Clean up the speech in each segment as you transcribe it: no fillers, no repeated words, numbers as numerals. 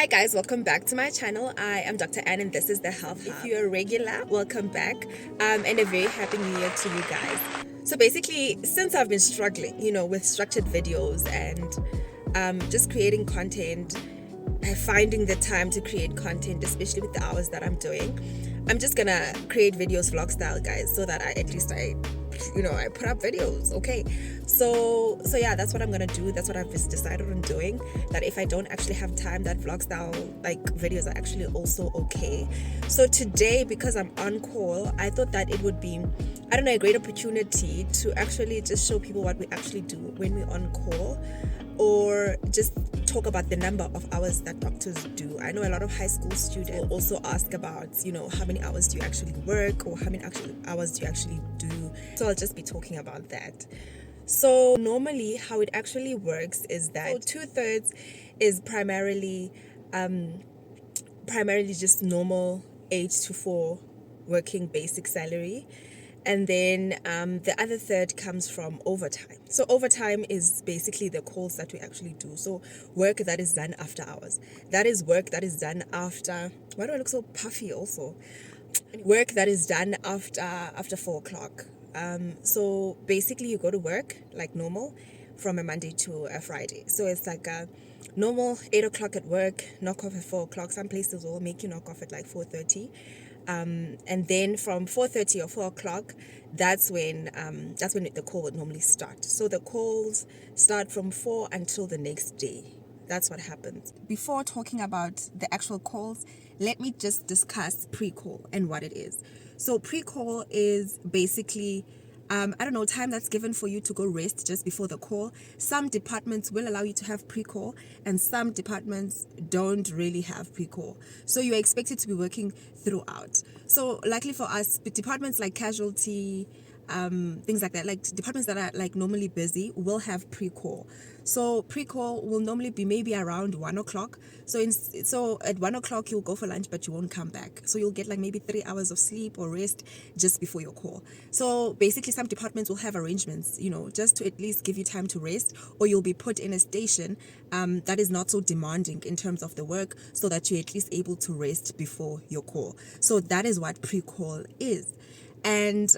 Hi guys, welcome back to my channel. I am Dr. Anne and this is the Health Hub. If you're a regular, welcome back and a very happy new year to you guys. So basically, since I've been struggling, with structured videos and just creating content, finding the time to create content, especially with the hours that I'm doing, I'm just gonna create videos vlog style, guys, so that I put up videos. Okay, so yeah, that's what I'm gonna do. That's what I've just decided on doing, that if I don't actually have time, that vlog style videos are actually also okay. So today, because I'm on call, I thought that it would be, a great opportunity to actually just show people what we actually do when we're on call, or just talk about the number of hours that doctors do. I know a lot of high school students will also ask about, how many hours do you actually work, or how many hours do you actually do. So I'll just be talking about that. So normally how it actually works is that 2/3 is primarily just normal 8 to 4 working basic salary, and then the other third comes from overtime. So overtime is basically the calls that we actually do. So work that is done after hours. That is work that is done after, why do I look so puffy also? Work that is done after 4 o'clock. So basically you go to work like normal from a Monday to a Friday. So it's like a normal 8 o'clock at work, knock off at 4 o'clock. Some places will make you knock off at like 4:30. And then from 4:30 or 4 o'clock, that's when the call would normally start. So the calls start from 4 until the next day. That's what happens. Before talking about the actual calls, let me just discuss pre-call and what it is. So pre-call is basically time that's given for you to go rest just before the call. Some departments will allow you to have pre-call, and some departments don't really have pre-call. So you're expected to be working throughout. So likely for us, departments like casualty, things like that, like departments that are like normally busy will have pre-call. So pre-call will normally be maybe around 1 o'clock. So at 1 o'clock you'll go for lunch, but you won't come back. So you'll get like maybe 3 hours of sleep or rest just before your call. So basically some departments will have arrangements, just to at least give you time to rest, or you'll be put in a station that is not so demanding in terms of the work, so that you're at least able to rest before your call. So that is what pre-call is. And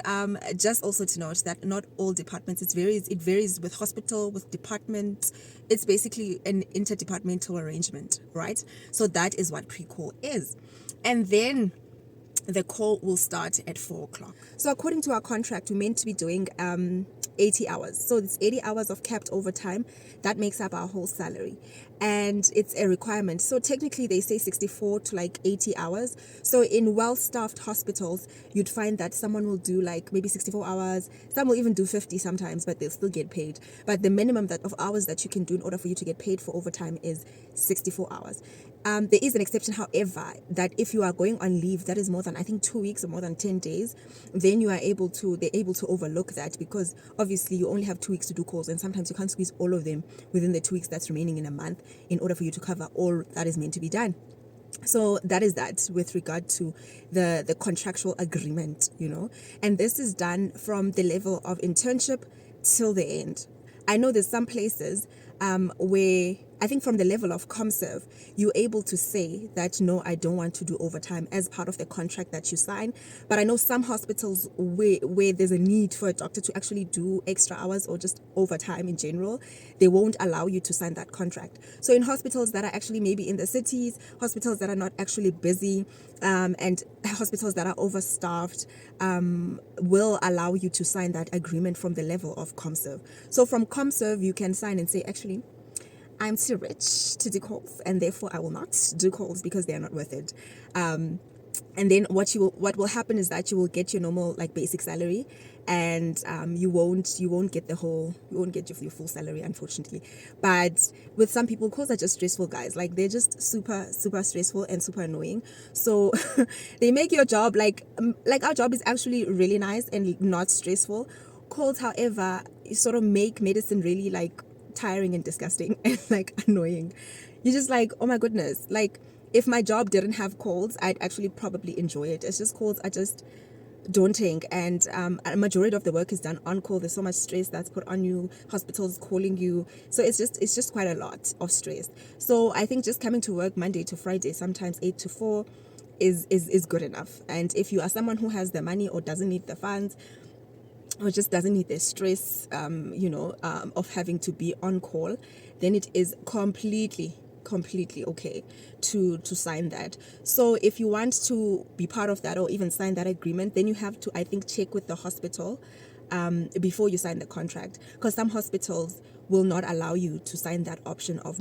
just also to note that not all departments, it varies with hospital, with department. It's basically an interdepartmental arrangement, right? So that is what pre-call is. And then the call will start at 4 o'clock. So according to our contract, we're meant to be doing 80 hours. So it's 80 hours of capped overtime. That makes up our whole salary. And it's a requirement. So technically they say 64 to like 80 hours. So in well-staffed hospitals, you'd find that someone will do like maybe 64 hours. Some will even do 50 sometimes, but they'll still get paid. But the minimum of hours that you can do in order for you to get paid for overtime is 64 hours. There is an exception, however, that if you are going on leave that is more than, I think, 2 weeks or more than 10 days, then they're able to overlook that, because obviously you only have 2 weeks to do calls, and sometimes you can't squeeze all of them within the 2 weeks that's remaining in a month in order for you to cover all that is meant to be done. So that is that with regard to the contractual agreement, and this is done from the level of internship till the end. I know there's some places where I think from the level of ComServe, you're able to say that, no, I don't want to do overtime as part of the contract that you sign. But I know some hospitals where there's a need for a doctor to actually do extra hours or just overtime in general, they won't allow you to sign that contract. So in hospitals that are actually maybe in the cities, hospitals that are not actually busy, and hospitals that are overstaffed, will allow you to sign that agreement from the level of ComServe. So from ComServe, you can sign and say, actually, I'm too rich to do calls, and therefore I will not do calls because they are not worth it. And then what will happen is that you will get your normal like basic salary, and you won't get your full salary, unfortunately. But with some people, calls are just stressful, guys. Like, they're just super stressful and super annoying. So they make your job like our job is actually really nice and not stressful. Calls, however, sort of make medicine really like tiring and disgusting and like annoying. You're just like, oh my goodness, like if my job didn't have calls, I'd actually probably enjoy it. It's just calls are just daunting, and a majority of the work is done on call. There's so much stress that's put on you, hospitals calling you, so it's just quite a lot of stress. So I think just coming to work Monday to Friday, sometimes 8 to 4, is good enough. And if you are someone who has the money or doesn't need the funds, or just doesn't need the stress, of having to be on call, then it is completely okay to sign that. So if you want to be part of that or even sign that agreement, then you have to, I think, check with the hospital before you sign the contract, because some hospitals will not allow you to sign that option of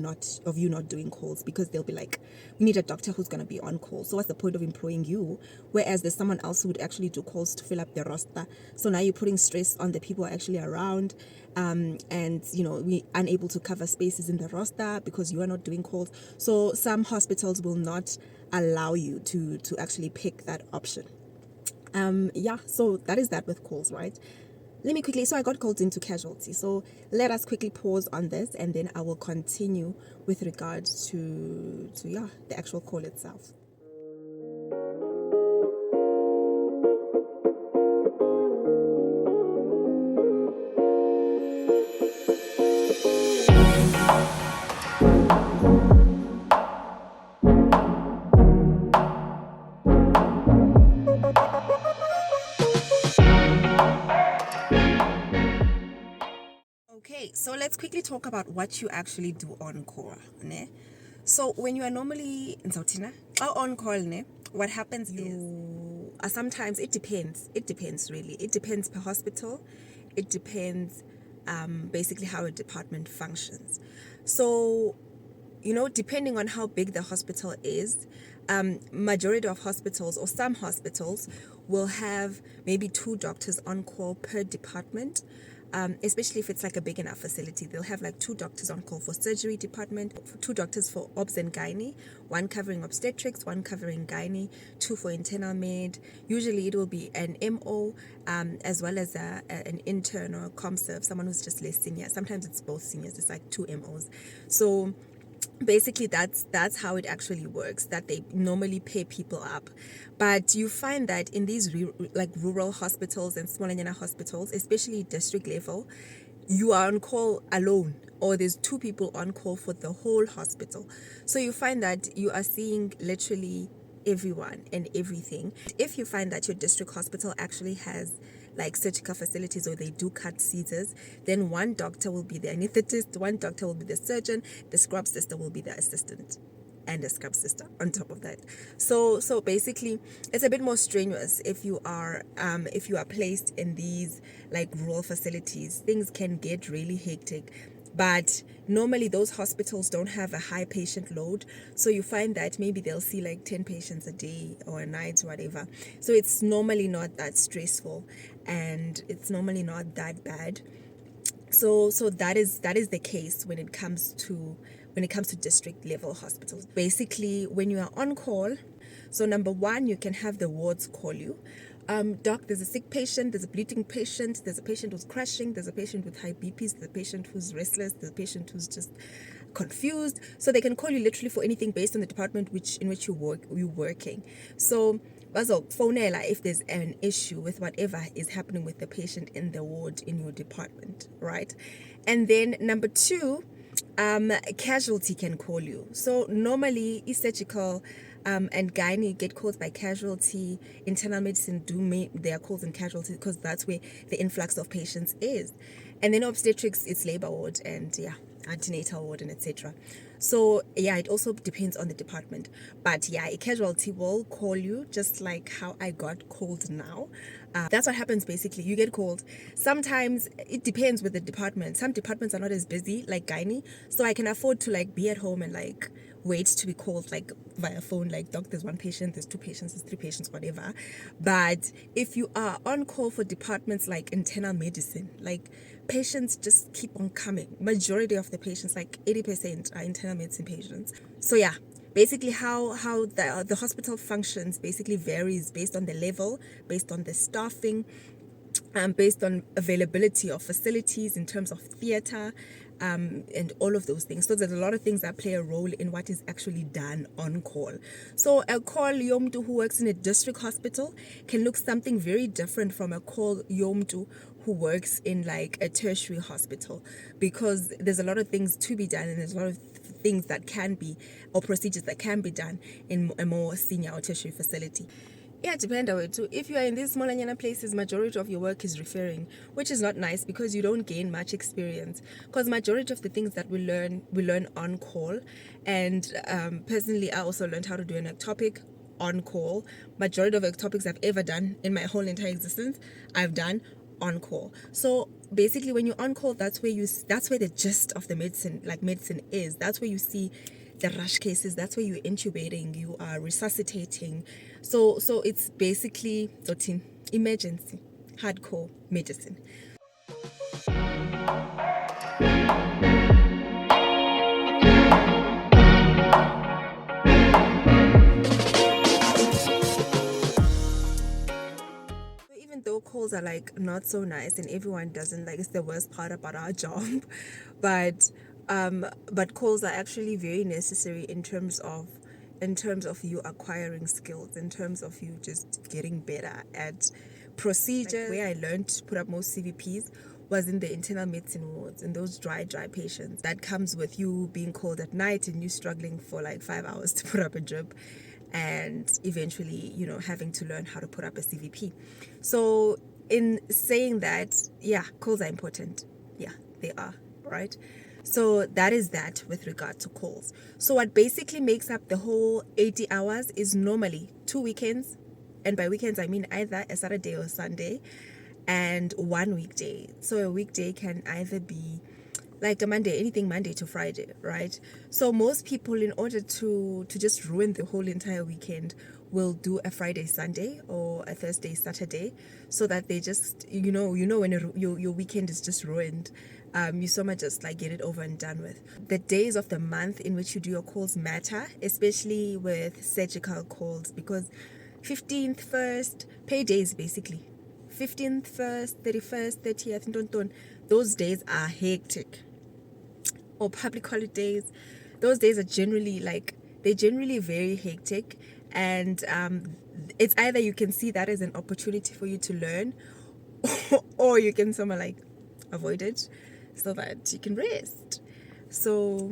you not doing calls, because they'll be like, we need a doctor who's going to be on call, so what's the point of employing you, whereas there's someone else who would actually do calls to fill up the roster. So now you're putting stress on the people who are actually around, and we unable to cover spaces in the roster because you are not doing calls. So some hospitals will not allow you to actually pick that option. So that is that with calls, right? Let me quickly, so I got called into casualty. So let us quickly pause on this, and then I will continue with regards to the actual call itself. Okay, so let's quickly talk about what you actually do on call, ne? So when you are normally in Sautina or on call, ne, what happens is sometimes it depends. It depends really. It depends per hospital. It depends basically how a department functions. So depending on how big the hospital is, majority of hospitals or some hospitals will have maybe 2 doctors on call per department. Especially if it's like a big enough facility, they'll have like 2 doctors on call for surgery department, 2 doctors for obs and gynae, 1 covering obstetrics, 1 covering gynae, 2 for internal med. Usually it will be an MO, as well as an intern or a ComServe, someone who's just less senior. Sometimes it's both seniors, it's like 2 MOs. So basically that's how it actually works, that they normally pay people up. But you find that in these rural hospitals and smaller hospitals, especially district level, you are on call alone, or there's 2 people on call for the whole hospital. So you find that you are seeing literally everyone and everything. If you find that your district hospital actually has like surgical facilities, or they do cut Caesars, then 1 doctor will be the anesthetist, 1 doctor will be the surgeon, the scrub sister will be the assistant, and a scrub sister on top of that. So basically it's a bit more strenuous if you are placed in these like rural facilities. Things can get really hectic. But normally those hospitals don't have a high patient load, so you find that maybe they'll see like 10 patients a day or a night, whatever. So it's normally not that stressful, and it's normally not that bad. So that is the case when it comes to district level hospitals. Basically, when you are on call, so number 1, you can have the wards call you. Doc, there's a sick patient, there's a bleeding patient, there's a patient who's crashing, there's a patient with high BPs, there's a patient who's restless, there's a patient who's just confused. So they can call you literally for anything based on the department in which you're working. So also phonela if there's an issue with whatever is happening with the patient in the ward in your department, right? And then number 2, casualty can call you. So normally surgical and gynae get called by casualty. Internal medicine do their calls in casualty because that's where the influx of patients is. And then obstetrics, it's labor ward and antenatal ward and etc. So it also depends on the department. But a casualty will call you, just like how I got called now. That's what happens basically. You get called. Sometimes it depends with the department. Some departments are not as busy like gynae, so I can afford to like be at home and like wait to be called like via phone, like, doc, there's 1 patient, there's 2 patients, there's 3 patients, whatever. But if you are on call for departments like internal medicine, like, patients just keep on coming. Majority of the patients, like 80%, are internal medicine patients. So basically how the hospital functions basically varies based on the level, based on the staffing, based on availability of facilities in terms of theater, and all of those things. So there's a lot of things that play a role in what is actually done on call. So a call yomtu who works in a district hospital can look something very different from a call yomtu who works in like a tertiary hospital, because there's a lot of things to be done and there's a lot of things that can be, or procedures that can be done in a more senior or tertiary facility. Yeah, depend on it too. If you are in these smaller nyana places, majority of your work is referring, which is not nice because you don't gain much experience. Because majority of the things that we learn on call. And personally, I also learned how to do an ectopic on call. Majority of ectopics I've ever done in my whole entire existence, I've done on call. So basically, when you're on call, that's where the gist of the medicine is. That's where you see the rush cases. That's where you're intubating, you are resuscitating. So it's basically emergency hardcore medicine. Even though calls are like not so nice and everyone doesn't like, it's the worst part about our job, but calls are actually very necessary in terms of you acquiring skills, in terms of you just getting better at procedures. Like where I learned to put up most CVPs was in the internal medicine wards, in those dry patients. That comes with you being called at night and you struggling for like 5 hours to put up a drip, and eventually, having to learn how to put up a CVP. So in saying that, yeah, calls are important. Yeah, they are, right? So that is that with regard to calls. So what basically makes up the whole 80 hours is normally 2 weekends. And by weekends, I mean either a Saturday or Sunday and 1 weekday. So a weekday can either be like a Monday, anything Monday to Friday, right? So most people, in order to just ruin the whole entire weekend, will do a Friday, Sunday, or a Thursday, Saturday, so that they just, when your weekend is just ruined, you so much just like get it over and done with. The days of the month in which you do your calls matter, especially with surgical calls, because 15th, 1st, pay days basically. 15th, 1st, 31st, 30th, those days are hectic. Or public holidays, those days are generally very hectic, and it's either you can see that as an opportunity for you to learn, or you can somehow like avoid it so that you can rest. So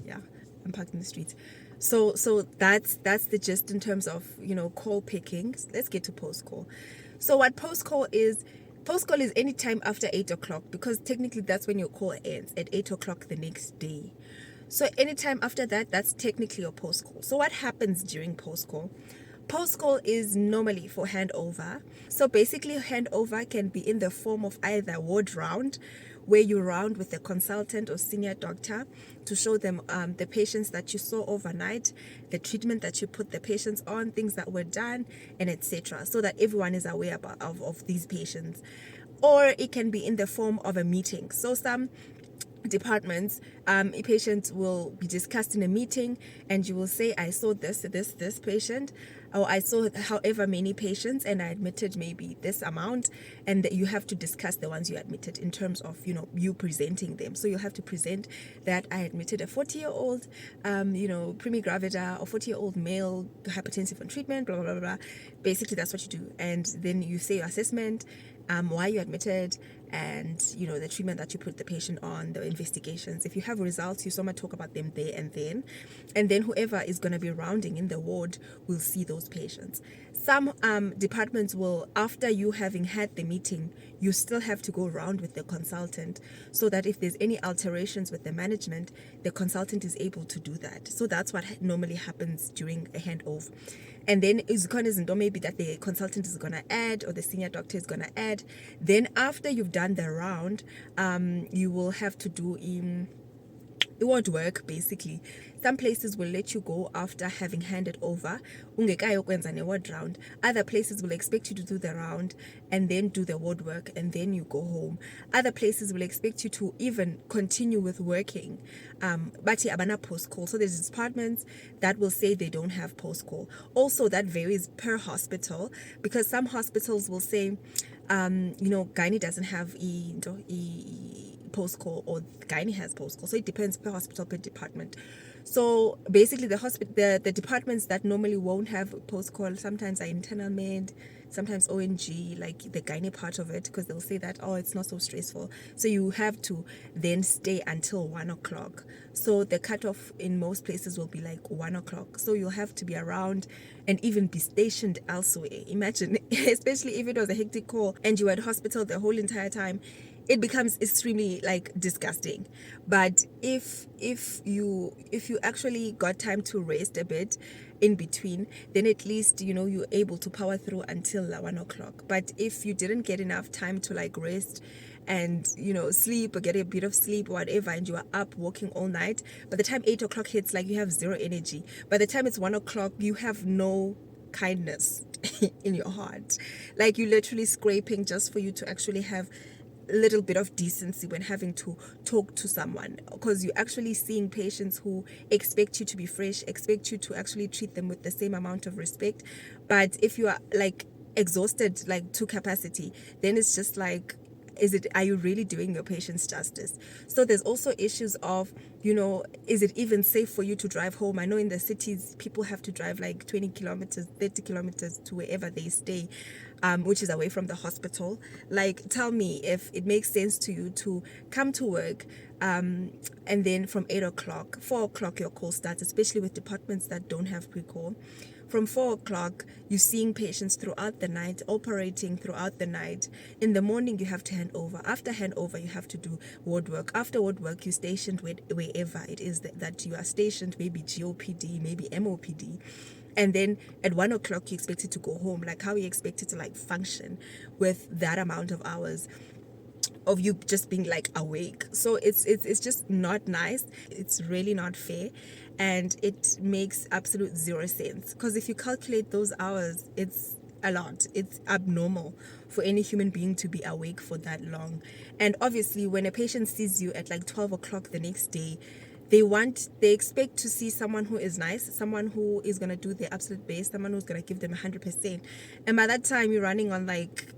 yeah, I'm parked in the streets. So that's the gist in terms of call picking. Let's get to post call. So what post call is any time after 8 o'clock, because technically that's when your call ends, at 8 o'clock the next day. So anytime after that, that's technically your post call. So what happens during post call? Post call is normally for handover. So basically, handover can be in the form of either ward round, where you round with the consultant or senior doctor to show them the patients that you saw overnight, the treatment that you put the patients on, things that were done, and etc., so that everyone is aware of these patients. Or it can be in the form of a meeting. So some departments, a patient will be discussed in a meeting, and you will say, I saw this patient, or I saw however many patients, and I admitted maybe this amount, and that you have to discuss the ones you admitted in terms of you presenting them. So you have to present that I admitted a 40-year-old primigravida, or 40-year-old male hypertensive on treatment, blah, blah blah blah. Basically that's what you do, and then you say your assessment, why you admitted, and the treatment that you put the patient on, the investigations. If you have results, you somewhat talk about them there and then whoever is going to be rounding in the ward will see those patients. Some departments will, after you having had the meeting, you still have to go around with the consultant, so that if there's any alterations with the management, the consultant is able to do that. So that's what normally happens during a handover. And then maybe that the consultant is going to add, or the senior doctor is going to add. Then after you've done the round, you will have to do it won't work basically. Some places will let you go after having handed over ward round. Other places will expect you to do the round and then do the ward work, and then you go home. Other places will expect you to even continue with working, but abana post call. So there's departments that will say they don't have post call. Also, that varies per hospital, because some hospitals will say gynae doesn't have post-call, or the gynae has post-call. So it depends per hospital, per department. So basically the departments that normally won't have post-call sometimes are internal med, sometimes ONG, like the gynae part of it, because they'll say that, oh, it's not so stressful. So you have to then stay until 1 o'clock. So the cutoff in most places will be like 1 o'clock. So you'll have to be around and even be stationed elsewhere. Imagine, especially if it was a hectic call and you were at hospital the whole entire time, it becomes extremely like disgusting. But if you actually got time to rest a bit in between, then at least you're able to power through until 1 o'clock. But if you didn't get enough time to like rest and sleep or get a bit of sleep or whatever, and you are up working all night, by the time 8 o'clock hits, like, you have zero energy. By the time it's 1 o'clock, you have no kindness in your heart. Like, you're literally scraping just for you to actually have a little bit of decency when having to talk to someone, because you're actually seeing patients who expect you to be fresh, expect you to actually treat them with the same amount of respect. But if you are like exhausted, like to capacity, then it's just like, are you really doing your patients justice? So there's also issues of, is it even safe for you to drive home? I know in the cities, people have to drive like 20 kilometers, 30 kilometers to wherever they stay, which is away from the hospital. Like, tell me if it makes sense to you to come to work, and then from 8 o'clock, 4 o'clock, your call starts, especially with departments that don't have pre-call. From 4 o'clock, you're seeing patients throughout the night, operating throughout the night. In the morning, you have to hand over. After handover, you have to do ward work. After ward work, you're stationed wherever it is that you are stationed, maybe GOPD, maybe MOPD. And then at 1 o'clock, you're expected to go home. Like, how are you expected to like function with that amount of hours of you just being like awake? So it's just not nice. It's really not fair, and it makes absolute zero sense, because if you calculate those hours, it's a lot. It's abnormal for any human being to be awake for that long. And obviously, when a patient sees you at like 12 o'clock the next day, they expect to see someone who is nice, someone who is going to do their absolute best, someone who's going to give them 100%. And by that time, you're running on like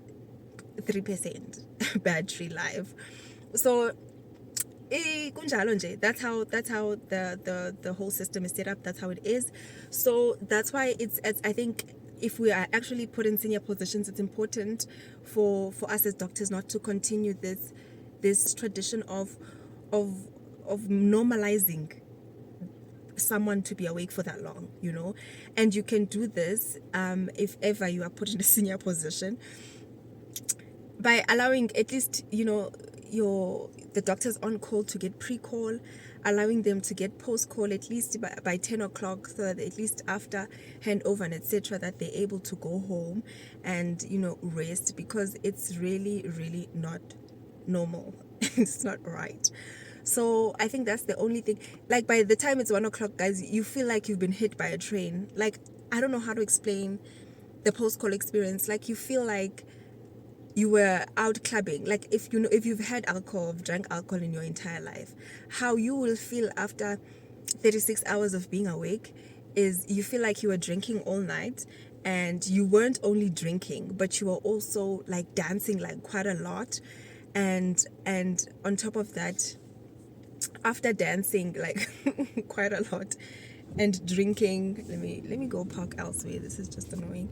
3% battery life. So that's how the whole system is set up. That's how it is. So that's why it's I think if we are actually put in senior positions, it's important for us as doctors not to continue this tradition of normalizing someone to be awake for that long, and you can do this if ever you are put in a senior position, by allowing at least the doctors on call to get pre-call, allowing them to get post-call at least by 10 o'clock, so that at least after handover and etc. that they're able to go home and rest, because it's really, really not normal. It's not right. So I think that's the only thing. Like, by the time it's 1 o'clock, guys, you feel like you've been hit by a train. Like, I don't know how to explain the post-call experience. Like, you feel like you were out clubbing. Like, if you've had alcohol, drank alcohol in your entire life, how you will feel after 36 hours of being awake is you feel like you were drinking all night, and you weren't only drinking, but you were also like dancing like quite a lot, and on top of that, after dancing like quite a lot and drinking, let me go park elsewhere, this is just annoying,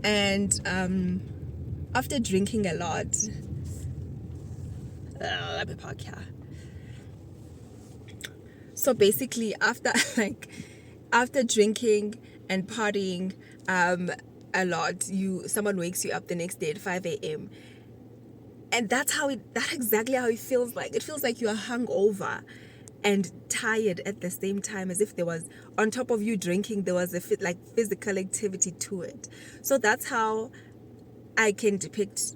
and after drinking a lot, let me park here. So basically, after drinking and partying a lot, someone wakes you up the next day at 5 a.m. and that's exactly how it feels like. It feels like you are hungover and tired at the same time, as if there was, on top of you drinking, there was a physical activity to it. So that's how I can depict,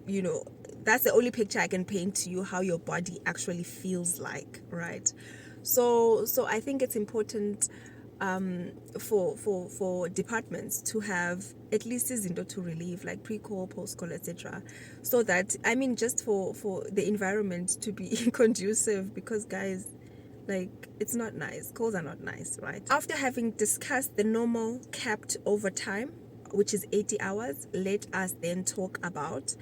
that's the only picture I can paint to you how your body actually feels like, right? So I think it's important for departments to have at least izinto to relieve, like pre-call, post-call, etc. So that, just for the environment to be conducive, because guys, like, it's not nice. Calls are not nice, right? After having discussed the normal capped overtime, which is 80 hours, let us then talk about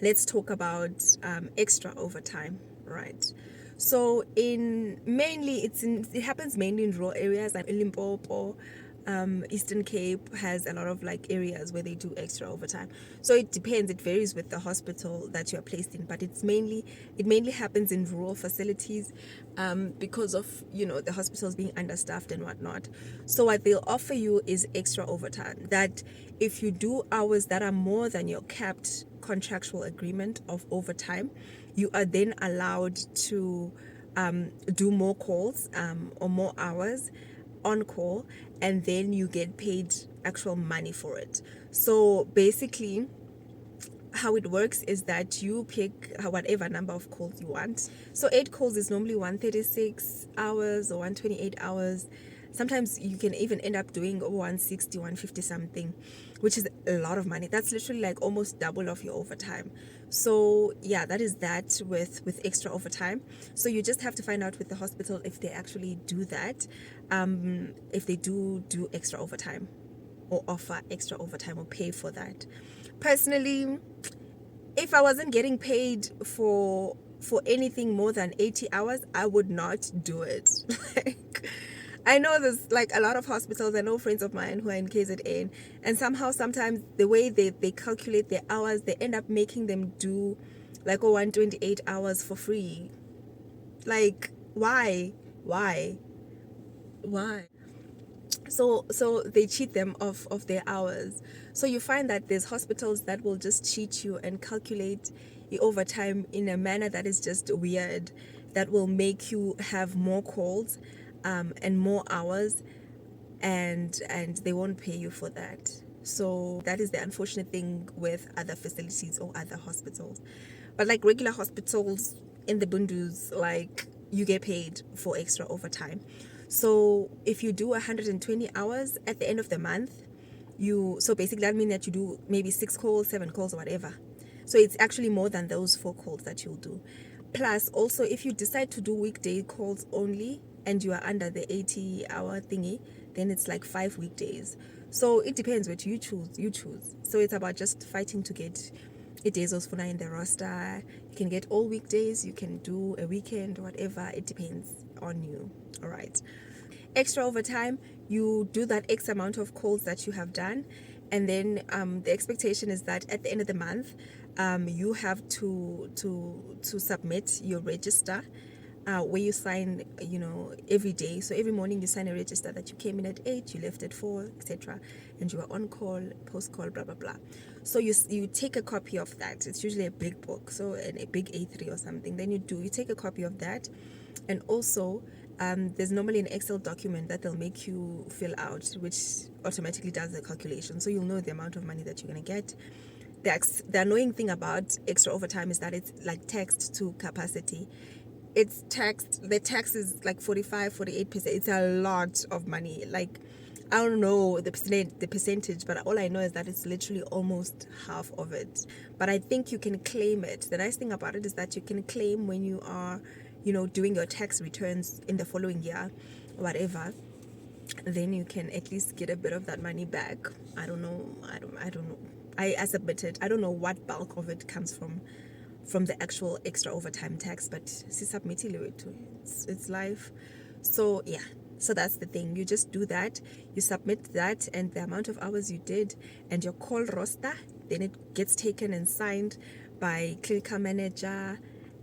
let's talk about extra overtime, right? So it happens mainly in rural areas like Limpopo, Eastern Cape has a lot of like areas where they do extra overtime. So it depends. It varies with the hospital that you are placed in, but it mainly happens in rural facilities, because of the hospitals being understaffed and whatnot. So what they'll offer you is extra overtime. That if you do hours that are more than your capped contractual agreement of overtime, you are then allowed to do more calls, or more hours on call, and then you get paid actual money for it. So basically, how it works is that you pick whatever number of calls you want. So 8 calls is normally 136 hours or 128 hours. Sometimes you can even end up doing 160, 150 something, which is a lot of money. That's literally like almost double of your overtime. So yeah, that is that with extra overtime. So you just have to find out with the hospital if they actually do that, if they do extra overtime or offer extra overtime or pay for that. Personally, if I wasn't getting paid for anything more than 80 hours, I would not do it. Like, I know there's like a lot of hospitals. I know friends of mine who are in KZN, and somehow sometimes the way they calculate their hours, they end up making them do like 128 hours for free. Like, why why so they cheat them of their hours. So you find that there's hospitals that will just cheat you and calculate your overtime in a manner that is just weird, that will make you have more calls, and more hours, and they won't pay you for that. So that is the unfortunate thing with other facilities or other hospitals. But like regular hospitals in the bundus, like, you get paid for extra overtime. So if you do 120 hours at the end of the month, so basically that means that you do maybe 6 calls, 7 calls, or whatever. So it's actually more than those 4 calls that you'll do. Plus, also, if you decide to do weekday calls only and you are under the 80-hour thingy, then it's like 5 weekdays. So it depends what you choose. So it's about just fighting to get days of Funa in the roster. You can get all weekdays, you can do a weekend, whatever. It depends on you. All right. Extra overtime, you do that X amount of calls that you have done, and then the expectation is that at the end of the month, you have to submit your register, where you sign, every day. So every morning you sign a register that you came in at 8, you left at 4, etc., and you are on call, post call, blah blah blah. So you take a copy of that. It's usually a big book, so a big A3 or something. Then you take a copy of that, and also there's normally an Excel document that they'll make you fill out, which automatically does the calculation. So you'll know the amount of money that you're going to get. The annoying thing about extra overtime is that it's like taxed to capacity. It's taxed, the tax is like 45-48%. It's a lot of money. Like, I don't know the percentage, but all I know is that it's literally almost half of it. But I think you can claim it. The nice thing about it is that you can claim when you are, doing your tax returns in the following year, whatever. Then you can at least get a bit of that money back. I don't know. I submitted. I don't know what bulk of it comes from the actual extra overtime tax, but it's life. So yeah, so that's the thing. You just do that, you submit that and the amount of hours you did and your call roster, then it gets taken and signed by clinical manager,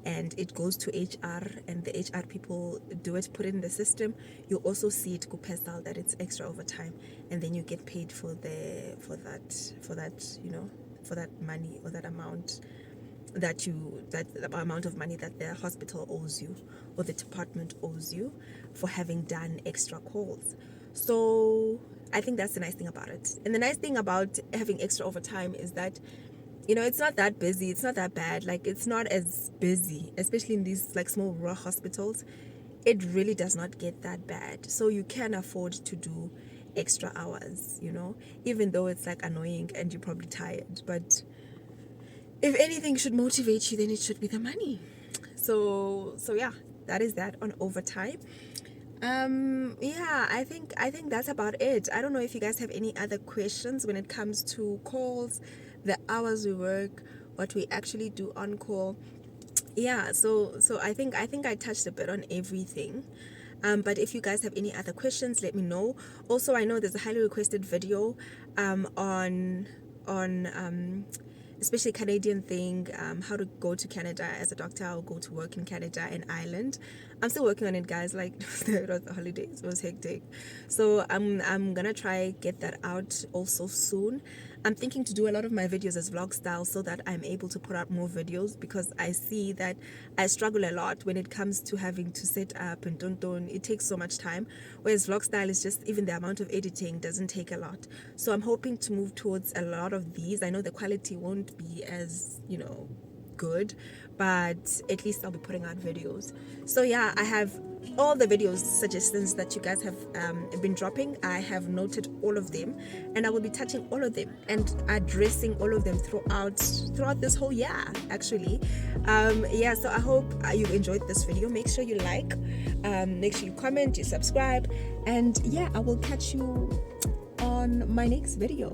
and it goes to HR, and the HR people do it, put it in the system. You also see it go pestal that it's extra overtime, and then you get paid for that money, or that amount that amount of money that the hospital owes you or the department owes you for having done extra calls. So I think that's the nice thing about it. And the nice thing about having extra overtime is that, it's not that busy, it's not that bad. Like, it's not as busy, especially in these like small rural hospitals. It really does not get that bad. So you can afford to do extra hours, even though it's like annoying and you're probably tired. But if anything should motivate you, then it should be the money. So yeah, that is that on overtime. Yeah, I think that's about it. I don't know if you guys have any other questions when it comes to calls, the hours we work, what we actually do on call. Yeah, so I think I touched a bit on everything. But if you guys have any other questions, let me know. Also, I know there's a highly requested video on especially Canadian thing, how to go to Canada as a doctor or go to work in Canada and Ireland. I'm still working on it, guys. Like the holidays was hectic, so I'm gonna try get that out also soon. I'm thinking to do a lot of my videos as vlog style so that I'm able to put out more videos, because I see that I struggle a lot when it comes to having to set up and don't. It takes so much time, whereas vlog style is just, even the amount of editing doesn't take a lot. So I'm hoping to move towards a lot of these. I know the quality won't be as, good, but at least I'll be putting out videos. So yeah, I have all the videos suggestions that you guys have been dropping. I have noted all of them, and I will be touching all of them and addressing all of them throughout this whole year, actually. So I hope you enjoyed this video. Make sure you like, make sure you comment, you subscribe, and yeah, I will catch you on my next video.